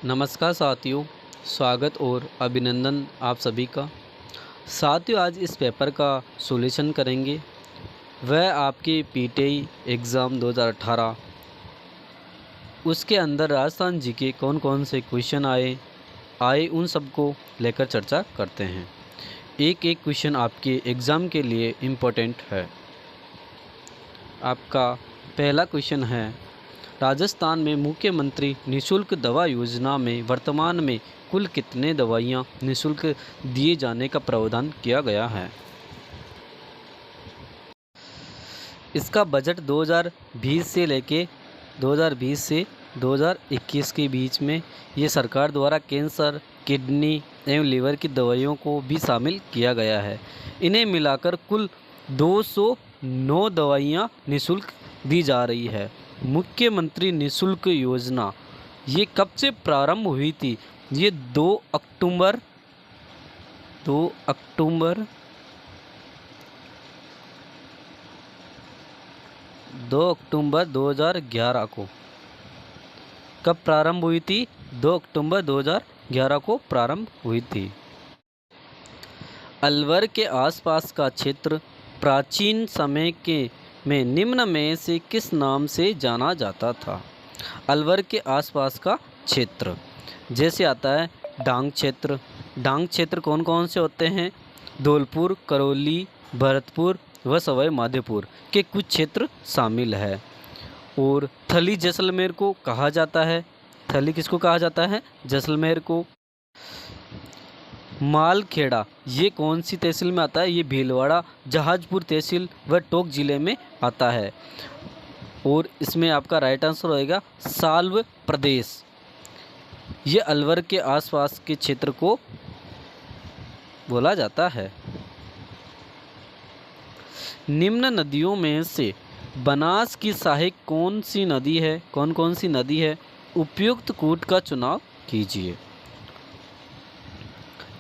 नमस्कार साथियों, स्वागत और अभिनंदन आप सभी का। साथियों, आज इस पेपर का सॉल्यूशन करेंगे। वह आपके पीटीआई एग्ज़ाम 2018 उसके अंदर राजस्थान जी के कौन कौन से क्वेश्चन आए उन सब को लेकर चर्चा करते हैं। एक एक क्वेश्चन आपके एग्ज़ाम के लिए इम्पोर्टेंट है। आपका पहला क्वेश्चन है, राजस्थान में मुख्यमंत्री निःशुल्क दवा योजना में वर्तमान में कुल कितने दवाइयाँ निःशुल्क दिए जाने का प्रावधान किया गया है। इसका बजट 2020 से लेके 2020 से 2021 के बीच में ये सरकार द्वारा कैंसर, किडनी एवं लीवर की दवाइयों को भी शामिल किया गया है। इन्हें मिलाकर कुल 209 दवाइयाँ निःशुल्क दी जा रही है। मुख्यमंत्री निःशुल्क योजना ये कब से प्रारंभ हुई थी? ये 2 अक्टूबर 2011 को। कब प्रारंभ हुई थी? 2 अक्टूबर 2011 को प्रारंभ हुई थी। अलवर के आसपास का क्षेत्र प्राचीन समय में निम्न में से किस नाम से जाना जाता था? अलवर के आसपास का क्षेत्र जैसे आता है डांग क्षेत्र। डांग क्षेत्र कौन कौन से होते हैं? धौलपुर, करौली, भरतपुर व सवाई माधोपुर के कुछ क्षेत्र शामिल है। और थली जैसलमेर को कहा जाता है। थली किसको कहा जाता है? जैसलमेर को। मालखेड़ा ये कौन सी तहसील में आता है? ये भीलवाड़ा, जहाजपुर तहसील व टोंक जिले में आता है। और इसमें आपका राइट आंसर होएगा साल्व प्रदेश। ये अलवर के आसपास के क्षेत्र को बोला जाता है। निम्न नदियों में से बनास की सहायक कौन सी नदी है? कौन कौन सी नदी है? उपयुक्त कूट का चुनाव कीजिए।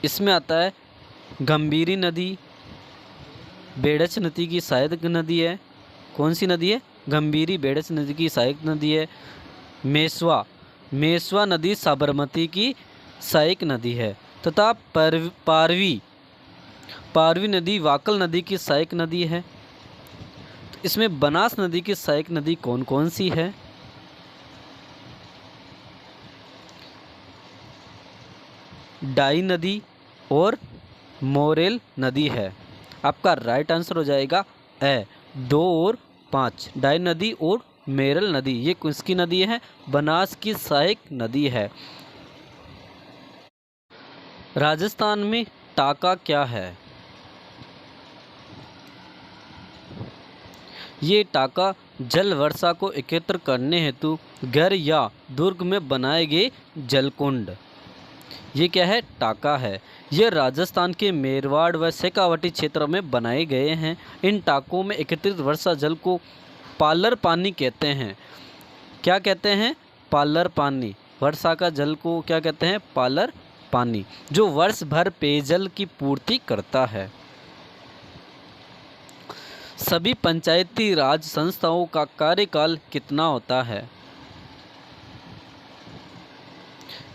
इसमें आता है गंभीरी नदी, बेड़च नदी की सहायक नदी है। कौन सी नदी है? गंभीरी बेड़च नदी की सहायक नदी है। मेसवा नदी साबरमती की सहायक नदी है। तथा पारवी नदी वाकल नदी की सहायक नदी है। तो इसमें बनास नदी की सहायक नदी कौन कौन सी है? डाई नदी और मोरेल नदी है। आपका राइट आंसर हो जाएगा ए 2 और 5। डाई नदी और मेरल नदी ये किसकी नदी है? बनास की सहायक नदी है। राजस्थान में टाका क्या है? ये टाका जल वर्षा को एकत्र करने हेतु घर या दुर्ग में बनाए गए जलकुंड। ये क्या है? टाका है। ये राजस्थान के मेरवाड़ व शेखावटी क्षेत्र में बनाए गए हैं। इन टाकों में एकत्रित वर्षा जल को पालर पानी कहते हैं। क्या कहते हैं? पालर पानी। वर्षा का जल को क्या कहते हैं? पालर पानी, जो वर्ष भर पेयजल की पूर्ति करता है। सभी पंचायती राज संस्थाओं का कार्यकाल कितना होता है?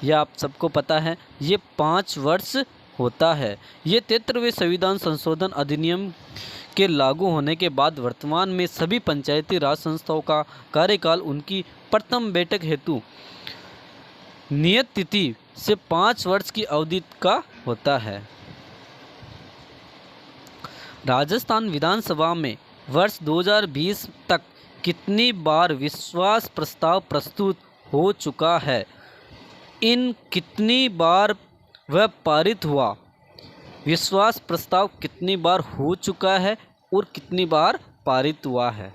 यह आप सबको पता है, ये 5 वर्ष होता है। ये 73वें संविधान संशोधन अधिनियम के लागू होने के बाद वर्तमान में सभी पंचायती राज संस्थाओं का कार्यकाल उनकी प्रथम बैठक हेतु नियत तिथि से 5 वर्ष की अवधि का होता है। राजस्थान विधानसभा में वर्ष 2020 तक कितनी बार विश्वास प्रस्ताव प्रस्तुत हो चुका है? इन कितनी बार वह पारित हुआ? विश्वास प्रस्ताव कितनी बार हो चुका है और कितनी बार पारित हुआ है?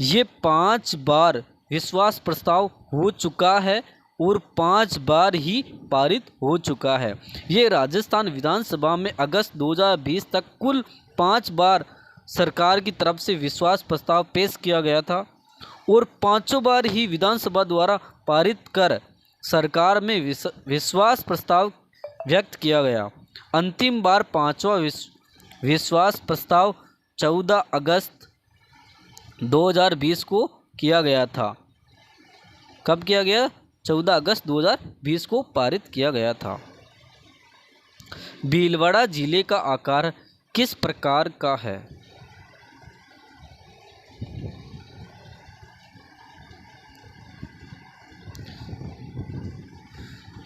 ये 5 बार विश्वास प्रस्ताव हो चुका है और 5 बार ही पारित हो चुका है। ये राजस्थान विधानसभा में अगस्त 2020 तक कुल 5 बार सरकार की तरफ से विश्वास प्रस्ताव पेश किया गया था और 5 बार ही विधानसभा द्वारा पारित कर सरकार में विश्वास प्रस्ताव व्यक्त किया गया। अंतिम बार 5वां विश्वास प्रस्ताव 14 अगस्त 2020 को किया गया था? कब किया गया? 14 अगस्त 2020 को पारित किया गया था। भीलवाड़ा जिले का आकार किस प्रकार का है?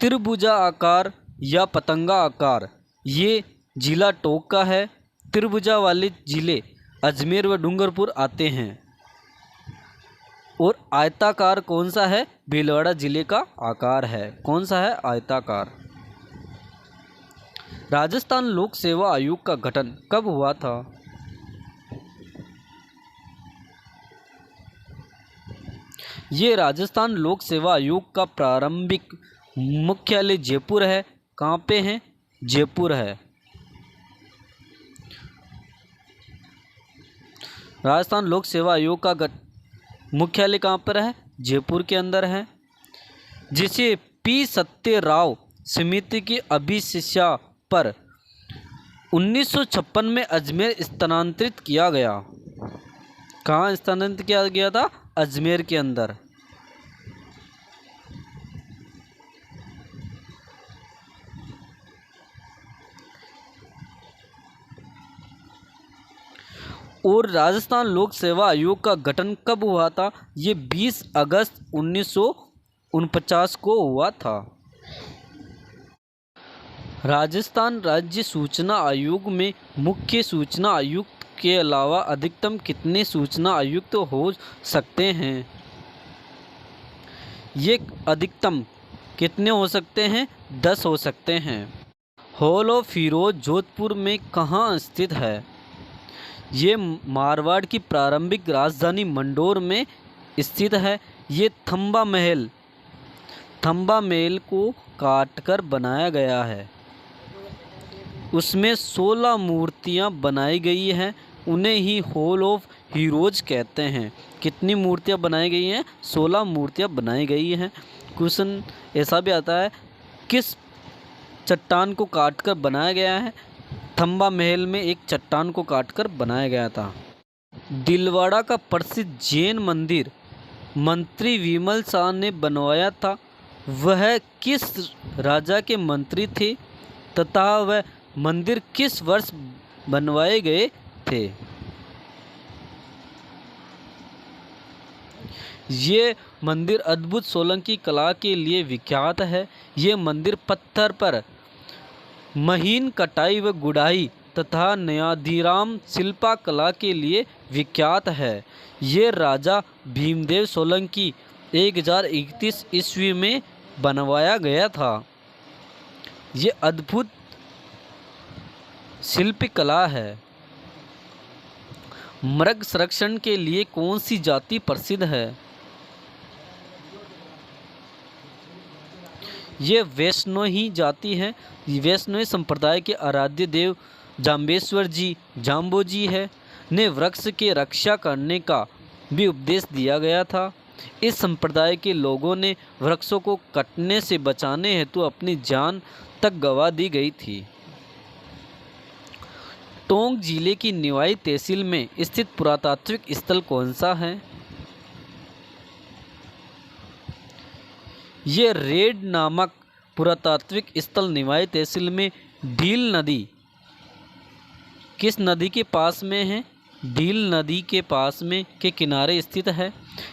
त्रिभुजा आकार या पतंगा आकार? ये जिला टोंक का है। त्रिभुजा वाले जिले अजमेर व डूंगरपुर आते हैं। और आयताकार कौन सा है? भीलवाड़ा जिले का आकार है। कौन सा है? आयताकार। राजस्थान लोक सेवा आयोग का गठन कब हुआ था? ये राजस्थान लोक सेवा आयोग का प्रारंभिक मुख्यालय जयपुर है। कहाँ पे है? जयपुर है। राजस्थान लोक सेवा आयोग का मुख्यालय कहाँ पर है? जयपुर के अंदर है। जिसे पी सत्यराव समिति की अभिशिक्षा पर 1956 में अजमेर स्थानांतरित किया गया। कहाँ स्थानांतरित किया गया था? अजमेर के अंदर। और राजस्थान लोक सेवा आयोग का गठन कब हुआ था? ये 20 अगस्त 1949 को हुआ था। राजस्थान राज्य सूचना आयोग में मुख्य सूचना आयुक्त के अलावा अधिकतम कितने सूचना आयुक्त हो सकते हैं? ये अधिकतम कितने हो सकते हैं? 10 हो सकते हैं। हॉल ऑफ हीरोज जोधपुर में कहाँ स्थित है? ये मारवाड़ की प्रारंभिक राजधानी मंडोर में स्थित है। ये थंबा महल को काटकर बनाया गया है। उसमें 16 मूर्तियाँ बनाई गई हैं। उन्हें ही हॉल ऑफ हीरोज कहते हैं। कितनी मूर्तियाँ बनाई गई हैं? 16 मूर्तियाँ बनाई गई हैं। क्वेश्चन ऐसा भी आता है, किस चट्टान को काटकर बनाया गया है? थंबा महल में एक चट्टान को काटकर बनाया गया था। दिलवाड़ा का प्रसिद्ध जैन मंदिर मंत्री विमल शाह ने बनवाया था। वह किस राजा के मंत्री थे तथा वह मंदिर किस वर्ष बनवाए गए थे? ये मंदिर अद्भुत सोलंकी कला के लिए विख्यात है। ये मंदिर पत्थर पर महीन कटाई व गुड़ाई तथा नयाधीराम शिल्पा कला के लिए विख्यात है। ये राजा भीमदेव सोलंकी 1031 ईस्वी में बनवाया गया था। ये अद्भुत शिल्प कला है। मृग संरक्षण के लिए कौन सी जाति प्रसिद्ध है? ये वैष्णोही जाति है। वैष्णोही संप्रदाय के आराध्य देव जाम्बेश्वर जी जाम्बोजी है ने वृक्ष के रक्षा करने का भी उपदेश दिया गया था। इस संप्रदाय के लोगों ने वृक्षों को कटने से बचाने हेतु अपनी जान तक गंवा दी गई थी। टोंक जिले की निवाई तहसील में स्थित पुरातात्विक स्थल कौन सा है? ये रेड नामक पुरातात्विक स्थल निवाई तहसील में ढील नदी किस नदी के पास में है? ढील नदी के पास में के किनारे स्थित है।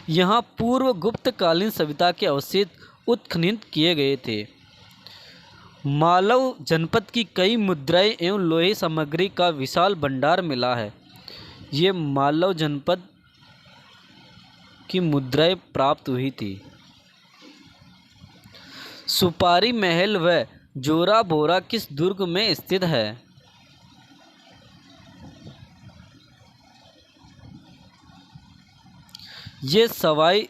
यहाँ पूर्व गुप्तकालीन सभ्यता के अवशेष उत्खनन किए गए थे। मालव जनपद की कई मुद्राएं एवं लोहे सामग्री का विशाल भंडार मिला है। ये मालव जनपद की मुद्राएं प्राप्त हुई थी। सुपारी महल व जोरा बोरा किस दुर्ग में स्थित है? ये सवाई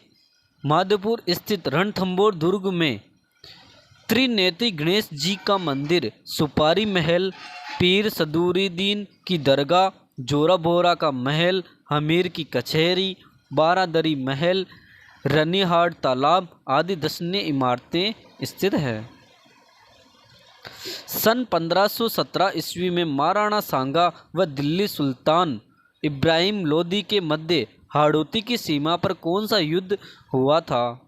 माधोपुर स्थित रणथंभौर दुर्ग में त्रिनेत्री गणेश जी का मंदिर, सुपारी महल, पीर सदुरुद्दीन की दरगाह, जोरा बोरा का महल, हमीर की कचहरी, बारादरी महल, रनिहाट तालाब आदि दर्शनीय इमारतें स्थित है। सन 1517 ईस्वी में महाराणा सांगा व दिल्ली सुल्तान इब्राहिम लोदी के मध्य हाड़ौती की सीमा पर कौन सा युद्ध हुआ था?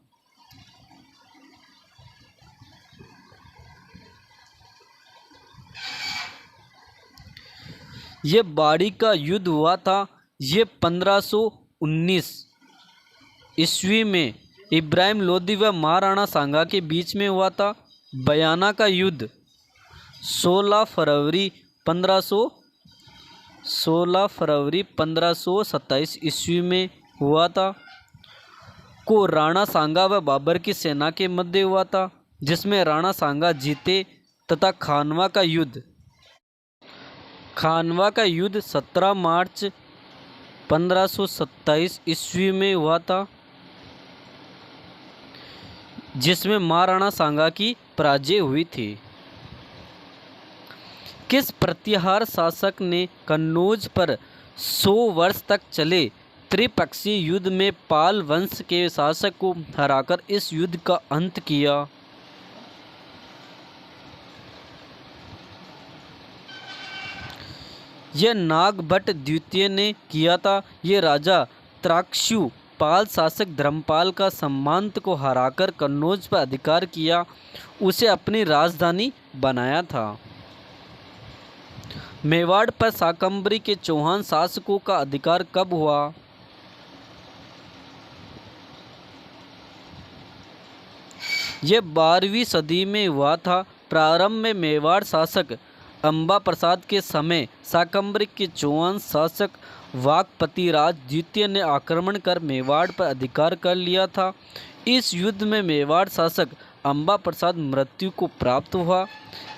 ये बाड़ी का युद्ध हुआ था। ये 1519 ईस्वी में इब्राहिम लोदी व महाराणा सांगा के बीच में हुआ था। बयाना का युद्ध 16 फरवरी 1527 ईस्वी में हुआ था। को राणा सांगा व बाबर की सेना के मध्य हुआ था, जिसमें राणा सांगा जीते तथा खानवा का युद्ध 17 मार्च 1527 ईस्वी में हुआ था, जिसमें महाराणा सांगा की पराजय हुई थी। किस प्रतिहार शासक ने कन्नौज पर 100 वर्ष तक चले त्रिपक्षीय युद्ध में पाल वंश के शासक को हराकर इस युद्ध का अंत किया? यह नागभट्ट द्वितीय ने किया था। ये राजा त्राक्षु पाल शासक धर्मपाल का संमंत को हराकर कन्नौज पर अधिकार किया, उसे अपनी राजधानी बनाया था। मेवाड़ पर शाकंभरी के चौहान शासकों का अधिकार कब हुआ? यह 12वीं सदी में हुआ था। प्रारंभ में मेवाड़ शासक अंबा प्रसाद के समय शाकंभरी के चौहान शासक वाकपति राज द्वितीय ने आक्रमण कर मेवाड़ पर अधिकार कर लिया था। इस युद्ध में मेवाड़ शासक अंबा प्रसाद मृत्यु को प्राप्त हुआ।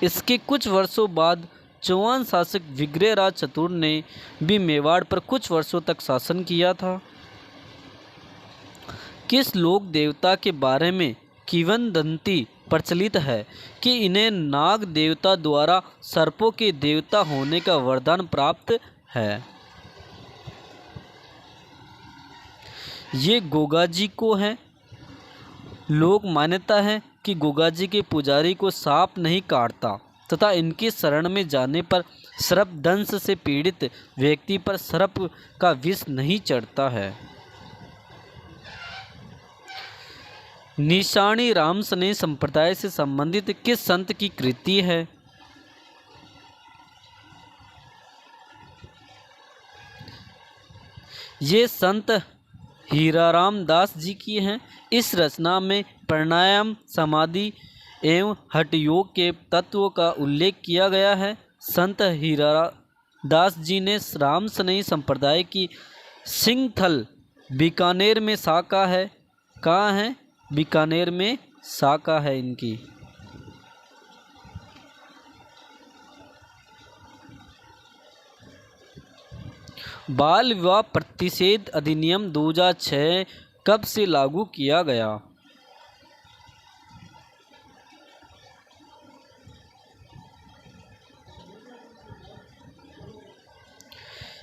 इसके कुछ वर्षों बाद चौहान शासक विग्रहराज चतुर ने भी मेवाड़ पर कुछ वर्षों तक शासन किया था। किस लोक देवता के बारे में किंवदंती प्रचलित है कि इन्हें नाग देवता द्वारा सर्पों के देवता होने का वरदान प्राप्त है? ये गोगा जी को है। लोक मान्यता है कि गोगा जी के पुजारी को सांप नहीं काटता तथा इनकी शरण में जाने पर सर्प दंश से पीड़ित व्यक्ति पर सर्प का विष नहीं चढ़ता है। निशाणी रामसनेही संप्रदाय से संबंधित किस संत की कृति है? ये संत हीराराम दास जी की हैं। इस रचना में प्राणायाम, समाधि एवं हठ योग के तत्वों का उल्लेख किया गया है। संत हीरादास जी ने रामसनेही संप्रदाय की सिंहथल बीकानेर में शाखा है। कहाँ है? बीकानेर में शाखा है इनकी। बाल विवाह प्रतिषेध अधिनियम 2006 कब से लागू किया गया?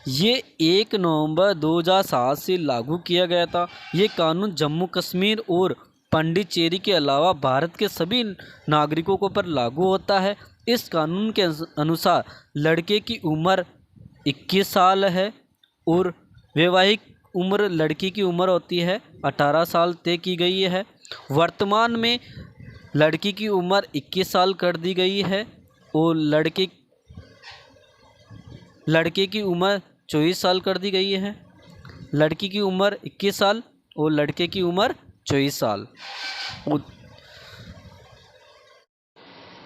ये 1 नवंबर 2007 से लागू किया गया था। ये कानून जम्मू कश्मीर और पांडिचेरी के अलावा भारत के सभी नागरिकों को पर लागू होता है। इस कानून के अनुसार लड़के की उम्र 21 साल है और वैवाहिक उम्र लड़की की उम्र होती है 18 साल तय की गई है। वर्तमान में लड़की की उम्र 21 साल कर दी गई है और लड़के की उम्र 24 साल कर दी गई है। लड़की की उम्र 21 साल और लड़के की उम्र 24 साल।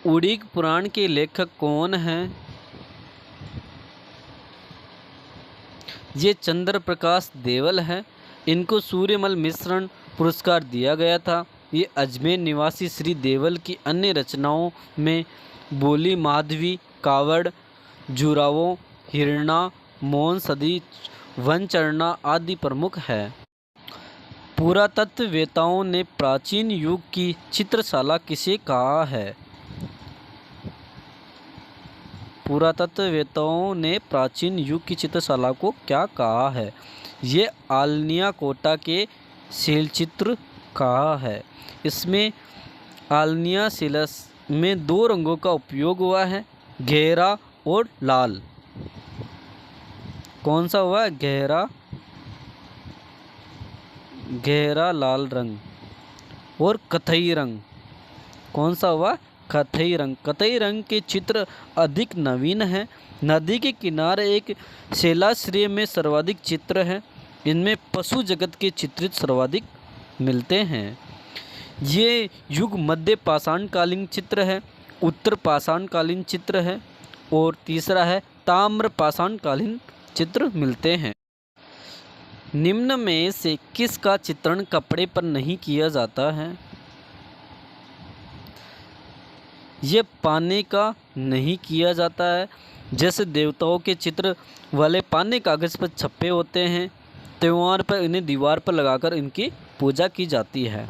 उड़ीक पुराण के लेखक कौन हैं? ये चंद्र प्रकाश देवल है। इनको सूर्यमल मिश्रण पुरस्कार दिया गया था। ये अजमेर निवासी श्री देवल की अन्य रचनाओं में बोली माधवी, कावड़, जुरावों, हिरणा, मौन सदी, वनचरना आदि प्रमुख है। पुरातत्ववेताओं ने प्राचीन युग की चित्रशाला किसे कहा है? पुरातत्ववेताओं ने प्राचीन युग की चित्रशाला को क्या कहा है? ये आलनिया कोटा के शैलचित्र कहा है। इसमें आलनिया शिला में 2 रंगों का उपयोग हुआ है, गहरा और लाल। कौन सा हुआ है? गहरा गहरा लाल रंग, और कथई रंग। कौन सा हुआ? कथई रंग। कथई रंग के चित्र अधिक नवीन हैं। नदी के किनारे एक शैलाश्रय में सर्वाधिक चित्र हैं। इनमें पशु जगत के चित्रित सर्वाधिक मिलते हैं। ये युग मध्य पाषाणकालीन चित्र है, उत्तर पाषाणकालीन चित्र है, और तीसरा है ताम्र पाषाणकालीन चित्र मिलते हैं। निम्न में से किसका चित्रण कपड़े पर नहीं किया जाता है? ये पाने का नहीं किया जाता है। जैसे देवताओं के चित्र वाले पाने कागज़ पर छपे होते हैं, त्यौहार पर इन्हें दीवार पर लगाकर इनकी पूजा की जाती है।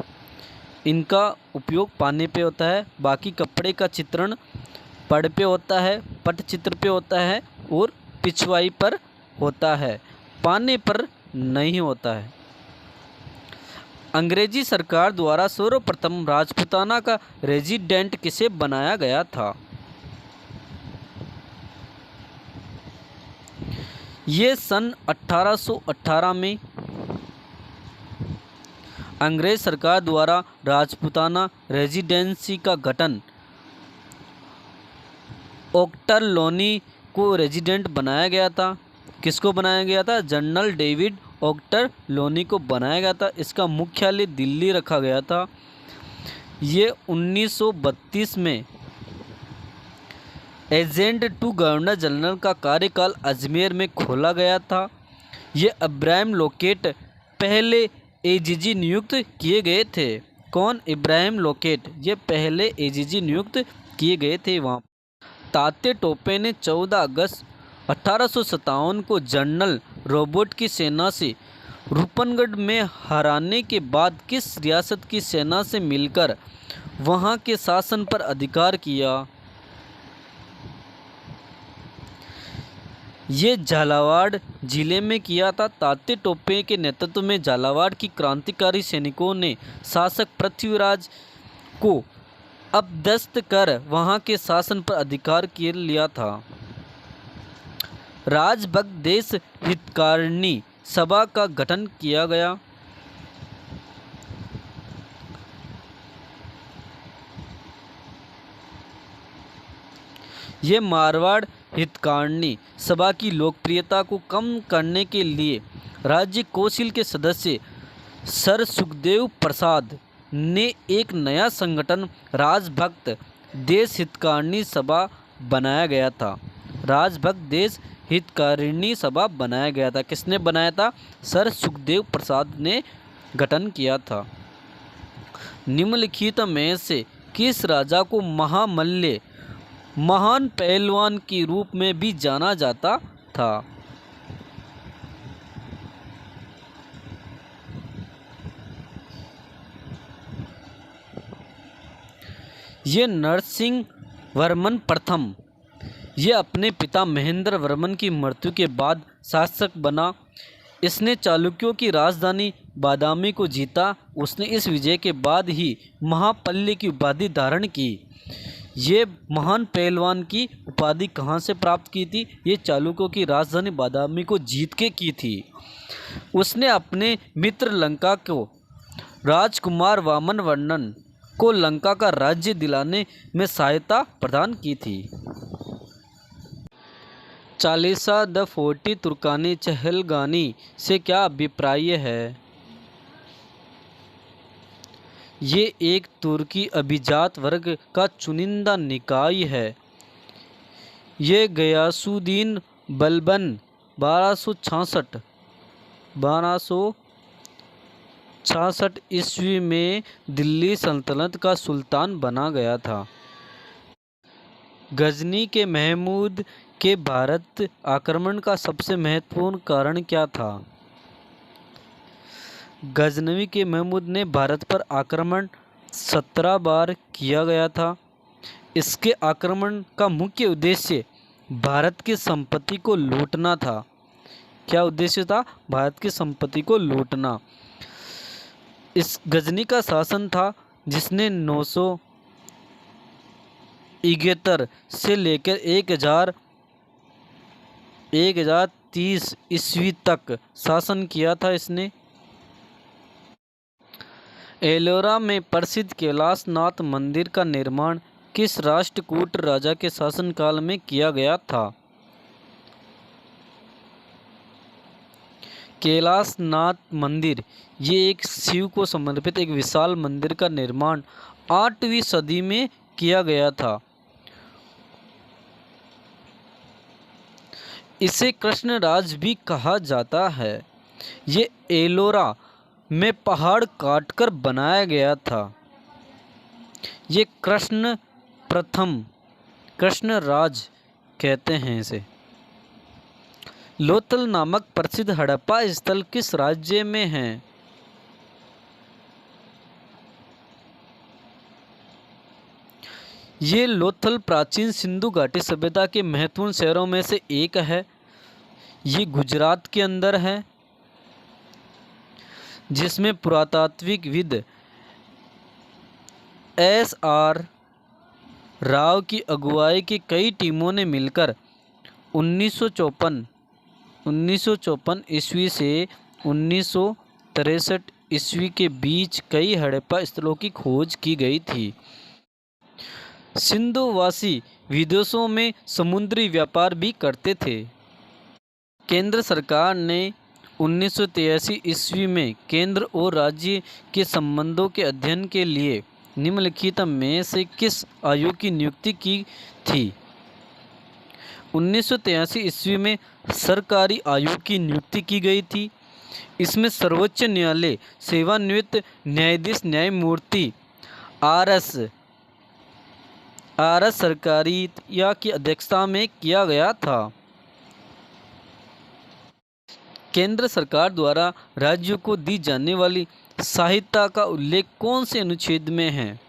इनका उपयोग पाने पे होता है। बाकी कपड़े का चित्रण पड़ पे होता है, पटचित्र पे होता है, और पिछवाई पर होता है, पाने पर नहीं होता है। अंग्रेजी सरकार द्वारा सर्वप्रथम राजपूताना का रेजिडेंट किसे बनाया गया था? ये सन 1818 में अंग्रेज सरकार द्वारा राजपूताना रेजिडेंसी का गठन ओक्टरलोनी को रेजिडेंट बनाया गया था। किसको बनाया गया था? जनरल डेविड ओक्टरलोनी को बनाया गया था। इसका मुख्यालय दिल्ली रखा गया था। ये 1932 में एजेंट टू गवर्नर जनरल का कार्यकाल अजमेर में खोला गया था। ये अब्राहम लोकेट पहले एजीजी नियुक्त किए गए थे। कौन? इब्राहिम लोकेट, ये पहले एजीजी नियुक्त किए गए थे वहाँ। तात्या टोपे ने 14 अगस्त 1857 को जनरल रॉबर्ट की सेना से रूपनगढ़ में हराने के बाद किस रियासत की सेना से मिलकर वहां के शासन पर अधिकार किया? ये झालावाड़ जिले में किया था। तात्या टोपे के नेतृत्व में झालावाड़ की क्रांतिकारी सैनिकों ने शासक पृथ्वीराज को अपदस्थ कर वहां के शासन पर अधिकार कर लिया था। राजभक्त देश हितकारिणी सभा का गठन किया गया। ये मारवाड़ हितकारिणी सभा की लोकप्रियता को कम करने के लिए राज्य कौंसिल के सदस्य सर सुखदेव प्रसाद ने एक नया संगठन राजभक्त देश हितकारिणी सभा बनाया गया था। राजभक्त देश हितकारिणी सभा बनाया गया था। किसने बनाया था? सर सुखदेव प्रसाद ने गठन किया था। निम्नलिखित में से किस राजा को महामल्ल, महान पहलवान के रूप में भी जाना जाता था? ये नरसिंह वर्मन प्रथम। ये अपने पिता महेंद्र वर्मन की मृत्यु के बाद शासक बना। इसने चालुक्यों की राजधानी बादामी को जीता। उसने इस विजय के बाद ही महापल्ली की उपाधि धारण की। ये महान पहलवान की उपाधि कहाँ से प्राप्त की थी? ये चालुक्यों की राजधानी बादामी को जीत के की थी। उसने अपने मित्र लंका को राजकुमार वामन वर्मन को लंका का राज्य दिलाने में सहायता प्रदान की थी। चालीसा द फोर्टी तुर्कानी चहलगानी से क्या अभिप्राय है? ये एक तुर्की अभिजात वर्ग का चुनिंदा निकाय है। ये गयासुद्दीन बलबन 1266 ईस्वी में दिल्ली सल्तनत का सुल्तान बना गया था। गजनी के महमूद के भारत आक्रमण का सबसे महत्वपूर्ण कारण क्या था? गजनवी के महमूद ने भारत पर आक्रमण 17 बार किया गया था। इसके आक्रमण का मुख्य उद्देश्य भारत की संपत्ति को लूटना था। क्या उद्देश्य था? भारत की संपत्ति को लूटना। इस गजनी का शासन था जिसने 971 से लेकर 1030 ईस्वी तक शासन किया था। इसने एलोरा में प्रसिद्ध कैलाशनाथ मंदिर का निर्माण किस राष्ट्रकूट राजा के शासनकाल में किया गया था? कैलाशनाथ मंदिर ये एक शिव को समर्पित एक विशाल मंदिर का निर्माण 8वीं सदी में किया गया था। इसे कृष्णराज भी कहा जाता है। ये एलोरा में पहाड़ काटकर बनाया गया था। ये कृष्णराज कहते हैं इसे। लोथल नामक प्रसिद्ध हड़प्पा स्थल किस राज्य में है? ये लोथल प्राचीन सिंधु घाटी सभ्यता के महत्वपूर्ण शहरों में से एक है। ये गुजरात के अंदर है, जिसमें पुरातात्विकविद S.R. राव की अगुवाई की कई टीमों ने मिलकर 1954 ईस्वी से 1963 ईस्वी के बीच कई हड़प्पा स्थलों की खोज की गई थी। सिंधुवासी विदेशों में समुद्री व्यापार भी करते थे। केंद्र सरकार ने 1983 ईस्वी में केंद्र और राज्य के संबंधों के अध्ययन के लिए निम्नलिखित में से किस आयोग की नियुक्ति की थी? 1983 ईस्वी में सरकारी आयोग की नियुक्ति की गई थी। इसमें सर्वोच्च न्यायालय सेवानिवृत्त न्यायाधीश न्यायमूर्ति आर.एस. सरकारिया की अध्यक्षता में किया गया था। केंद्र सरकार द्वारा राज्यों को दी जाने वाली सहायता का उल्लेख कौन से अनुच्छेद में है?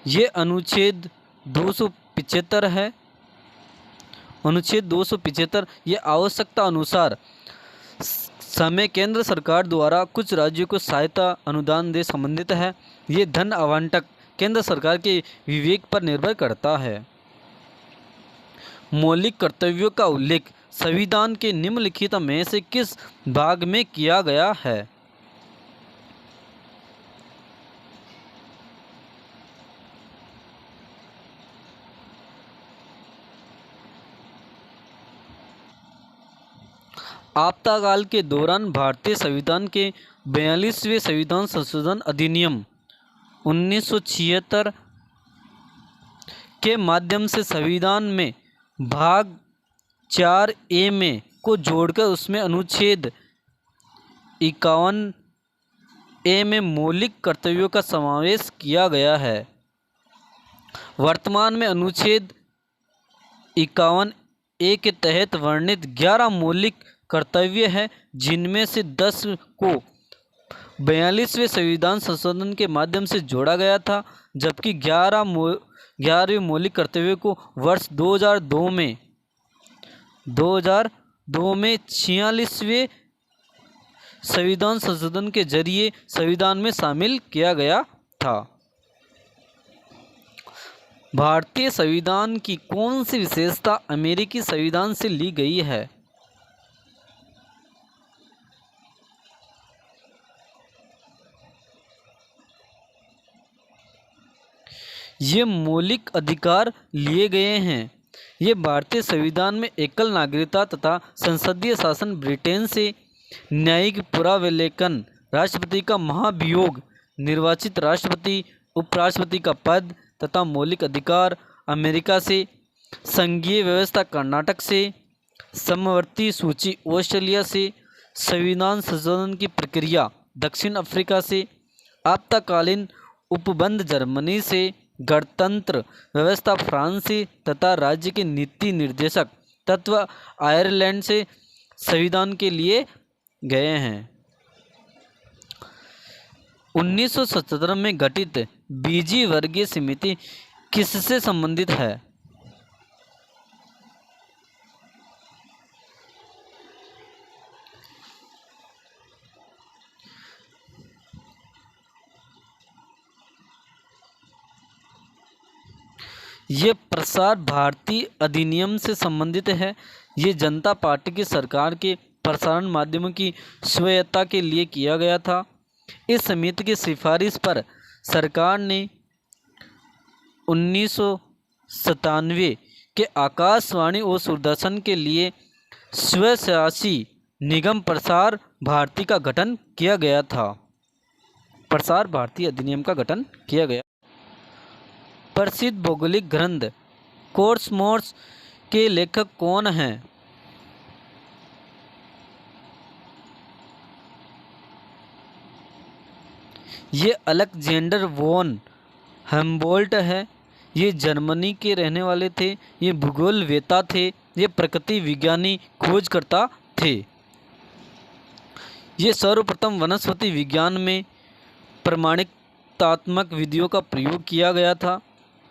ये अनुच्छेद 275 है। अनुच्छेद 275 ये आवश्यकता अनुसार समय केंद्र सरकार द्वारा कुछ राज्यों को सहायता अनुदान दे संबंधित है। ये धन आवंटन केंद्र सरकार के विवेक पर निर्भर करता है। मौलिक कर्तव्यों का उल्लेख संविधान के निम्नलिखित में से किस भाग में किया गया है? आपातकाल के दौरान भारतीय संविधान के 42वें संविधान संशोधन अधिनियम 1976 के माध्यम से संविधान में भाग 4A में को जोड़कर उसमें अनुच्छेद 51A में मौलिक कर्तव्यों का समावेश किया गया है। वर्तमान में अनुच्छेद 51A के तहत वर्णित 11 मौलिक कर्तव्य हैं, जिनमें से 10 को 42वें संविधान संशोधन के माध्यम से जोड़ा गया था, जबकि 11वें मौलिक कर्तव्यों को वर्ष 2002 में 46वें संविधान संशोधन के जरिए संविधान में शामिल किया गया था। भारतीय संविधान की कौन सी विशेषता अमेरिकी संविधान से ली गई है? ये मौलिक अधिकार लिए गए हैं। ये भारतीय संविधान में एकल नागरिकता तथा संसदीय शासन, ब्रिटेन से न्यायिक पुनरावलोकन, राष्ट्रपति का महाभियोग, निर्वाचित राष्ट्रपति उपराष्ट्रपति का पद तथा मौलिक अधिकार अमेरिका से, संघीय व्यवस्था कर्नाटक से, समवर्ती सूची ऑस्ट्रेलिया से, संविधान संशोधन की प्रक्रिया दक्षिण अफ्रीका से, आपातकालीन उपबंध जर्मनी से, गणतंत्र व्यवस्था फ्रांस से तथा राज्य के नीति निर्देशक तत्व आयरलैंड से संविधान के लिए गए हैं। 1977 में गठित बीजी वर्गीय समिति किससे संबंधित है? ये प्रसार भारती अधिनियम से संबंधित है। ये जनता पार्टी की सरकार के प्रसारण माध्यमों की स्वायत्तता के लिए किया गया था। इस समिति की सिफारिश पर सरकार ने 1997 के आकाशवाणी और दूरदर्शन के लिए स्वशासी निगम प्रसार भारती का गठन किया गया था। प्रसार भारती अधिनियम का गठन किया गया। प्रसिद्ध भौगोलिक ग्रंथ कोसमोस के लेखक कौन हैं? ये अलेक्जेंडर वॉन हम्बोल्ट है। ये जर्मनी के रहने वाले थे। ये भूगोलवेत्ता थे। ये प्रकृति विज्ञानी खोजकर्ता थे। ये सर्वप्रथम वनस्पति विज्ञान में प्रमाणिकतात्मक विधियों का प्रयोग किया गया था,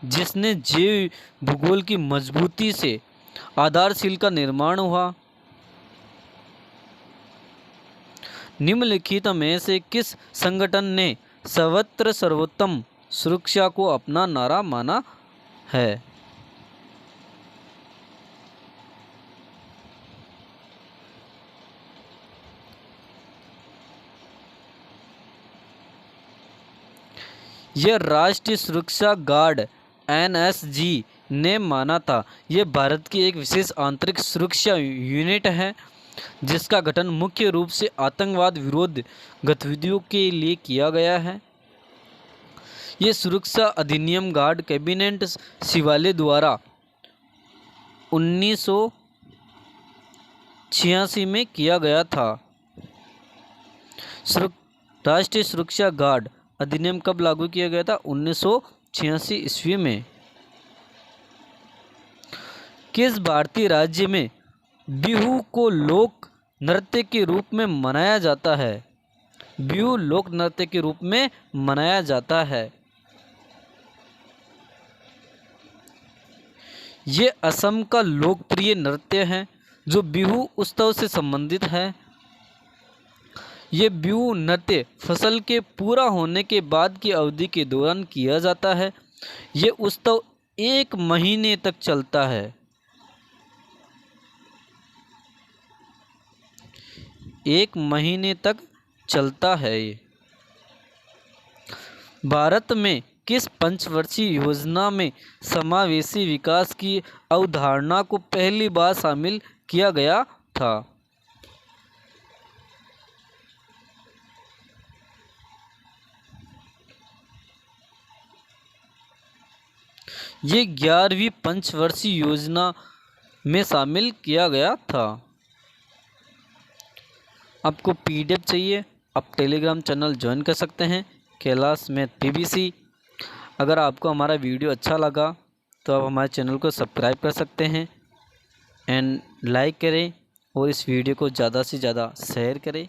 जिसने जैव भूगोल की मजबूती से आधारशिला का निर्माण हुआ। निम्नलिखित में से किस संगठन ने सर्वत्र सर्वोत्तम सुरक्षा को अपना नारा माना है? यह राष्ट्रीय सुरक्षा गार्ड NSG ने माना था। यह भारत की एक विशेष आंतरिक सुरक्षा यूनिट है, जिसका गठन मुख्य रूप से आतंकवाद विरोध गतिविधियों के लिए किया गया है। ये सुरक्षा अधिनियम गार्ड कैबिनेट सचिवालय द्वारा 1986 में किया गया था। राष्ट्रीय सुरक्षा गार्ड अधिनियम कब लागू किया गया था? 1986 ईस्वी में। किस भारतीय राज्य में बिहू को लोक नृत्य के रूप में मनाया जाता है? बिहू लोक नृत्य के रूप में मनाया जाता है। ये असम का लोकप्रिय नृत्य है जो बिहू उत्सव से संबंधित है। ये बिहू नृत्य फसल के पूरा होने के बाद की अवधि के दौरान किया जाता है। ये उत्सव 1 महीने तक चलता है। 1 महीने तक चलता है। ये भारत में किस पंचवर्षीय योजना में समावेशी विकास की अवधारणा को पहली बार शामिल किया गया था? ये 11वीं पंचवर्षीय योजना में शामिल किया गया था। आपको PDF चाहिए, आप टेलीग्राम चैनल ज्वाइन कर सकते हैं, कैलाश मैथ PBC। अगर आपको हमारा वीडियो अच्छा लगा तो आप हमारे चैनल को सब्सक्राइब कर सकते हैं एंड लाइक करें और इस वीडियो को ज़्यादा से ज़्यादा शेयर करें।